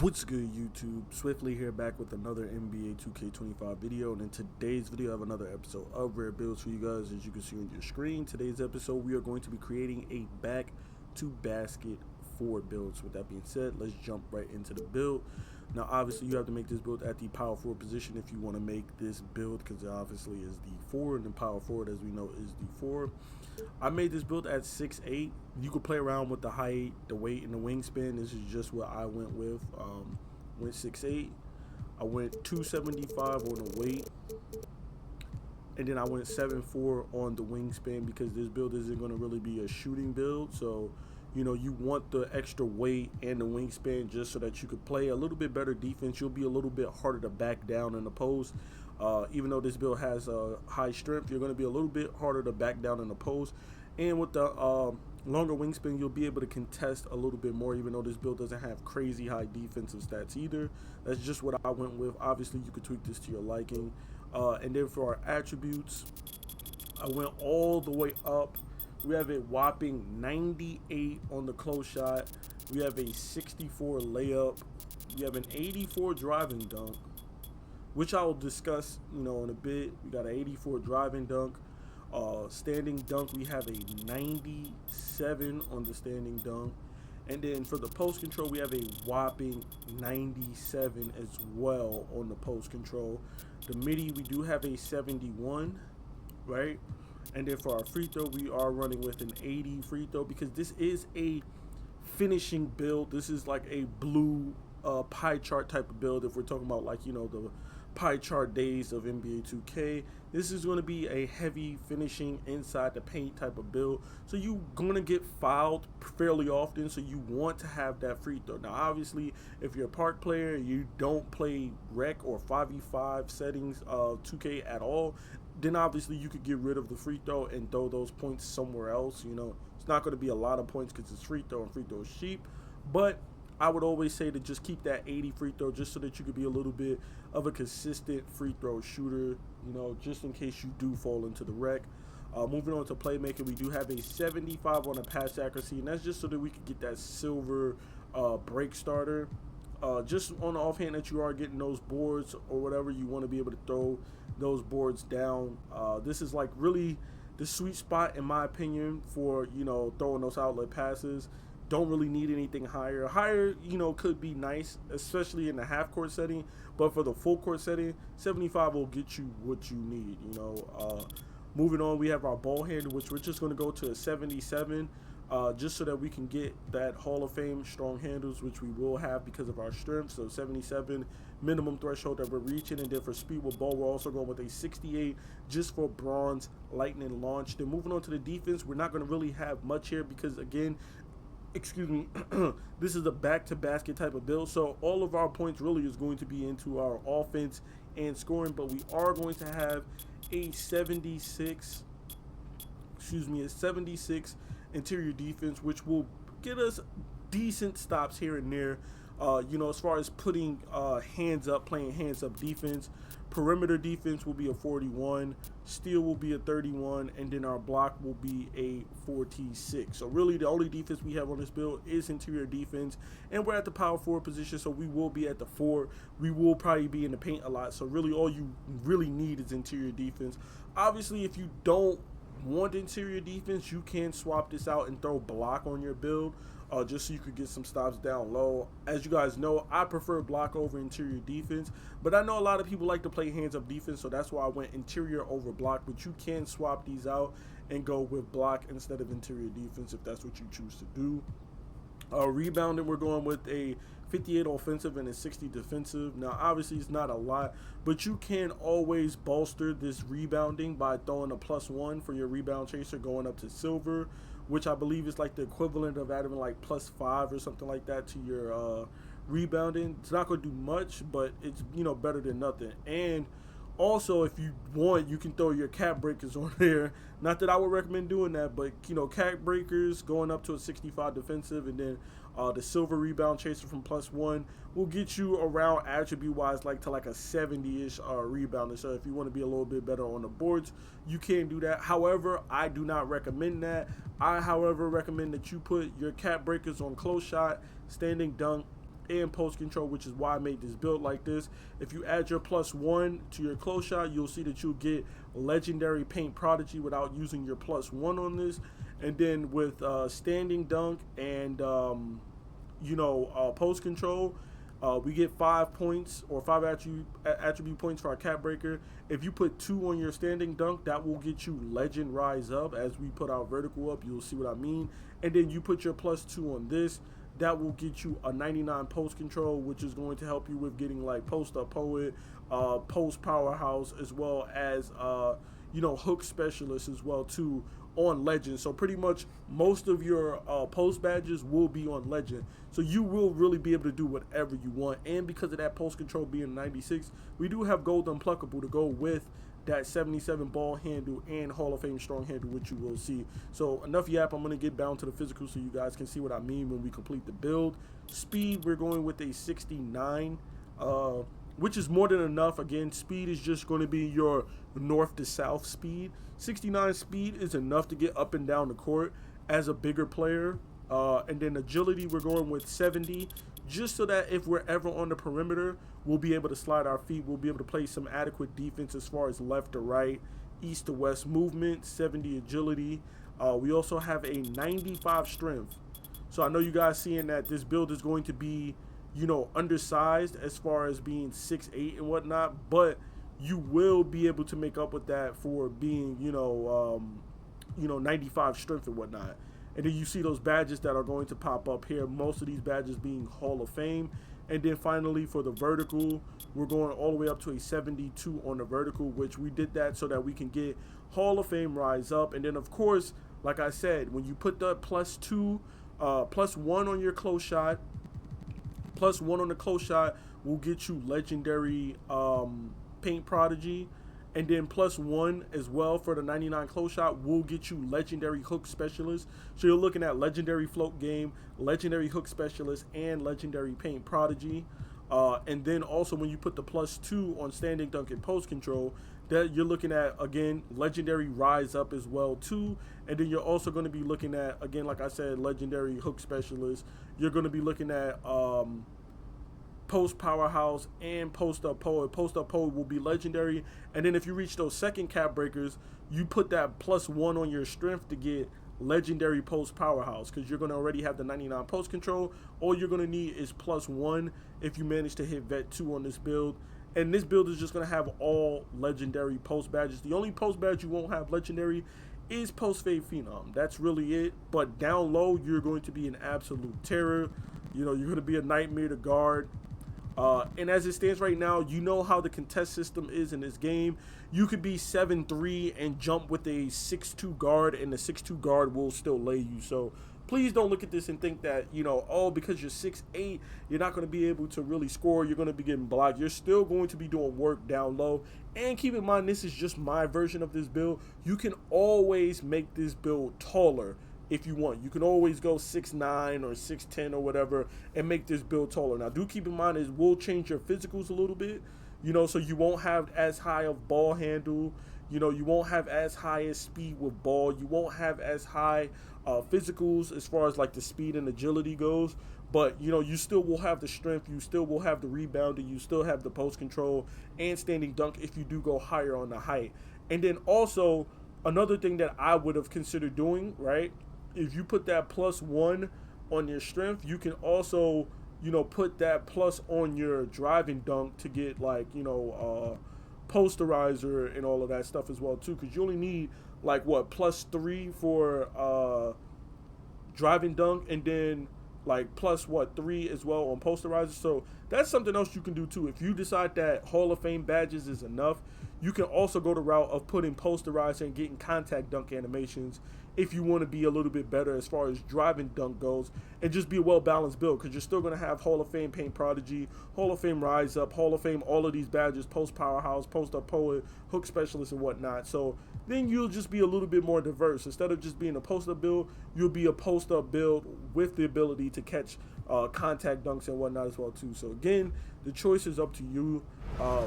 What's good, YouTube? Swiftly here, back with another NBA 2K25 video, and in today's video I have another episode of Rare Builds for you guys. As you can see on your screen, today's episode we are going to be creating a back to basket 4 builds. With that being said, let's jump right into the build. Now obviously you have to make this build at the power forward position if you want to make this build, because it obviously is the 4 and the power forward, as we know, is the 4. I made this build at 6'8". You could play around with the height, the weight, and the wingspan. This is just what I went with. Went 6'8". I went 275 on the weight, and then I went 7'4" on the wingspan, because this build isn't going to really be a shooting build. So you know, you want the extra weight and the wingspan just so that you could play a little bit better defense. You'll be a little bit harder to back down in the post. Even though this build has high strength, you're going to be a little bit harder to back down in the post. And with the longer wingspan, you'll be able to contest a little bit more, even though this build doesn't have crazy high defensive stats either. That's just what I went with. Obviously, you could tweak this to your liking. And then for our attributes, I went all the way up. We have a whopping 98 on the close shot. We have a 64 layup. We have an 84 driving dunk, which I will discuss, you know, in a bit. We got an 84 driving dunk. Standing dunk, we have a 97 on the standing dunk. And then for the post control, we have a whopping 97 as well on the post control. The midi, we do have a 71, right? And then for our free throw, we are running with an 80 free throw, because this is a finishing build. This is like a blue pie chart type of build. If we're talking about, like, you know, the pie chart days of NBA 2K, this is going to be a heavy finishing inside the paint type of build. So you're going to get fouled fairly often, so you want to have that free throw. Now obviously, if you're a park player, you don't play rec or 5v5 settings of 2K at all, then obviously you could get rid of the free throw and throw those points somewhere else. You know, it's not going to be a lot of points because it's free throw, and free throw is cheap. But I would always say to just keep that 80 free throw, just so that you could be a little bit of a consistent free throw shooter, you know, just in case you do fall into the wreck. Moving on to playmaking, we do have a 75 on the pass accuracy, and that's just so that we could get that silver break starter. Just on the offhand that you are getting those boards or whatever, you want to be able to throw those boards down. This is like really the sweet spot, in my opinion, for, you know, throwing those outlet passes. Don't really need anything higher. Higher, you know, could be nice, especially in the half court setting, but for the full court setting, 75 will get you what you need, you know. Moving on, we have our ball handle, which we're just going to go to a 77. Just so that we can get that Hall of Fame strong handles, which we will have because of our strength. So 77 minimum threshold that we're reaching. And then for speed with ball, we're also going with a 68 just for bronze lightning launch. Then moving on to the defense, we're not going to really have much here because, again, excuse me, this is a back-to-basket type of build. So all of our points really is going to be into our offense and scoring. But we are going to have a 76 interior defense, which will get us decent stops here and there. You know, as far as putting hands up, playing hands up defense. Perimeter defense will be a 41, steal will be a 31, and then our block will be a 46. So really the only defense we have on this build is interior defense, and we're at the power forward position, so we will be at the 4. We will probably be in the paint a lot, so really all you really need is interior defense. Obviously, if you don't want interior defense, you can swap this out and throw block on your build, just so you could get some stops down low. As you guys know, I prefer block over interior defense, but I know a lot of people like to play hands up defense, so that's why I went interior over block. But you can swap these out and go with block instead of interior defense if that's what you choose to do. Rebounding, we're going with a 58 offensive and a 60 defensive. Now obviously it's not a lot, but you can always bolster this rebounding by throwing a +1 for your rebound chaser, going up to silver, which I believe is like the equivalent of adding like +5 or something like that to your rebounding. It's not going to do much, but it's, you know, better than nothing. And also, if you want, you can throw your cap breakers on there. Not that I would recommend doing that, but, you know, cap breakers going up to a 65 defensive, and then the silver rebound chaser from +1 will get you around attribute-wise like to like a 70-ish rebounder. So if you want to be a little bit better on the boards, you can do that. However, I do not recommend that. I, however, recommend that you put your cap breakers on close shot, standing dunk, and post control, which is why I made this build like this. If you add your +1 to your close shot, you'll see that you'll get legendary paint prodigy without using your +1 on this. And then with standing dunk and post control, we get 5 points or 5 attribute points for our cap breaker. If you put 2 on your standing dunk, that will get you legend rise up. As we put our vertical up, you'll see what I mean. And then you put your +2 on this, that will get you a 99 post control, which is going to help you with getting like post up poet, post powerhouse, as well as hook specialist as well too on legend. So pretty much most of your post badges will be on legend, so you will really be able to do whatever you want. And because of that post control being 96, we do have gold unpluckable to go with that 77 ball handle and Hall of Fame strong handle, which you will see. So enough yap, I'm going to get down to the physical so you guys can see what I mean when we complete the build. Speed, we're going with a 69, which is more than enough. Again, speed is just going to be your north to south speed. 69 speed is enough to get up and down the court as a bigger player. And then agility, we're going with 70, just so that if we're ever on the perimeter, we'll be able to slide our feet. We'll be able to play some adequate defense as far as left to right, east to west movement. 70 agility. We also have a 95 strength. So I know you guys seeing that this build is going to be, undersized as far as being 6'8" and whatnot, but you will be able to make up with that for being, 95 strength and whatnot. And then you see those badges that are going to pop up here, most of these badges being Hall of Fame. And then finally for the vertical, we're going all the way up to a 72 on the vertical, which we did that so that we can get Hall of Fame rise up. And then of course, like I said, when you put the +1 on your close shot, +1 on the close shot will get you legendary paint prodigy. And then +1 as well for the 99 close shot will get you legendary hook specialist. So you're looking at legendary float game, legendary hook specialist, and legendary paint prodigy. And then also when you put the +2 on standing dunk and post control, that you're looking at, again, legendary rise up as well too. And then you're also going to be looking at, again, like I said, legendary hook specialist. You're going to be looking at post powerhouse and post up poet. Post up poet will be legendary. And then if you reach those second cap breakers, you put that +1 on your strength to get legendary post powerhouse, because you're going to already have the 99 post control. All you're going to need is +1 if you manage to hit vet 2 on this build. And this build is just going to have all legendary post badges. The only post badge you won't have legendary is post fade phenom. That's really it. But down low, you're going to be an absolute terror. You're going to be a nightmare to guard. And as it stands right now, you know how the contest system is in this game. You could be 7'3" and jump with a 6'2" guard, and the 6'2" guard will still lay you. So please don't look at this and think that, because you're 6'8", you're not going to be able to really score. You're going to be getting blocked. You're still going to be doing work down low. And keep in mind, this is just my version of this build. You can always make this build taller if you want. You can always go 6'9" or 6'10" or whatever and make this build taller. Now do keep in mind is we'll change your physicals a little bit, so you won't have as high of ball handle, you won't have as high as speed with ball, you won't have as high physicals as far as like the speed and agility goes, but you still will have the strength, you still will have the rebounding, you still have the post control and standing dunk if you do go higher on the height. And then also another thing that I would have considered doing, right, if you put that +1 on your strength, you can also, put that plus on your driving dunk to get like, posterizer and all of that stuff as well too. Because you only need like what, +3 for driving dunk, and then like +3 as well on posterizer. So that's something else you can do too. If you decide that Hall of Fame badges is enough, you can also go the route of putting posterizer and getting contact dunk animations if you want to be a little bit better as far as driving dunk goes, and just be a well-balanced build, because you're still going to have Hall of Fame paint prodigy, Hall of Fame rise up, Hall of Fame, all of these badges, post powerhouse, post up poet, hook specialist and whatnot. So then you'll just be a little bit more diverse. Instead of just being a post up build, you'll be a post up build with the ability to catch contact dunks and whatnot as well too. So again, the choice is up to you.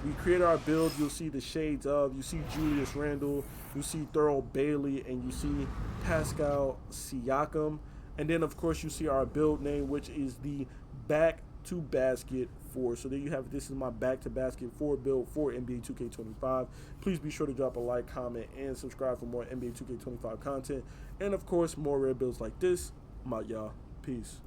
We created our build. You'll see the shades of, you see Julius Randle, you see Thurl Bailey, and you see Pascal Siakam. And then of course you see our build name, which is the Back to basket 4. So there you have it. This is my back to basket 4 build for NBA 2K25. Please be sure to drop a like, comment, and subscribe for more NBA 2K25 content. And of course, more rare builds like this. I'm out, y'all. Peace.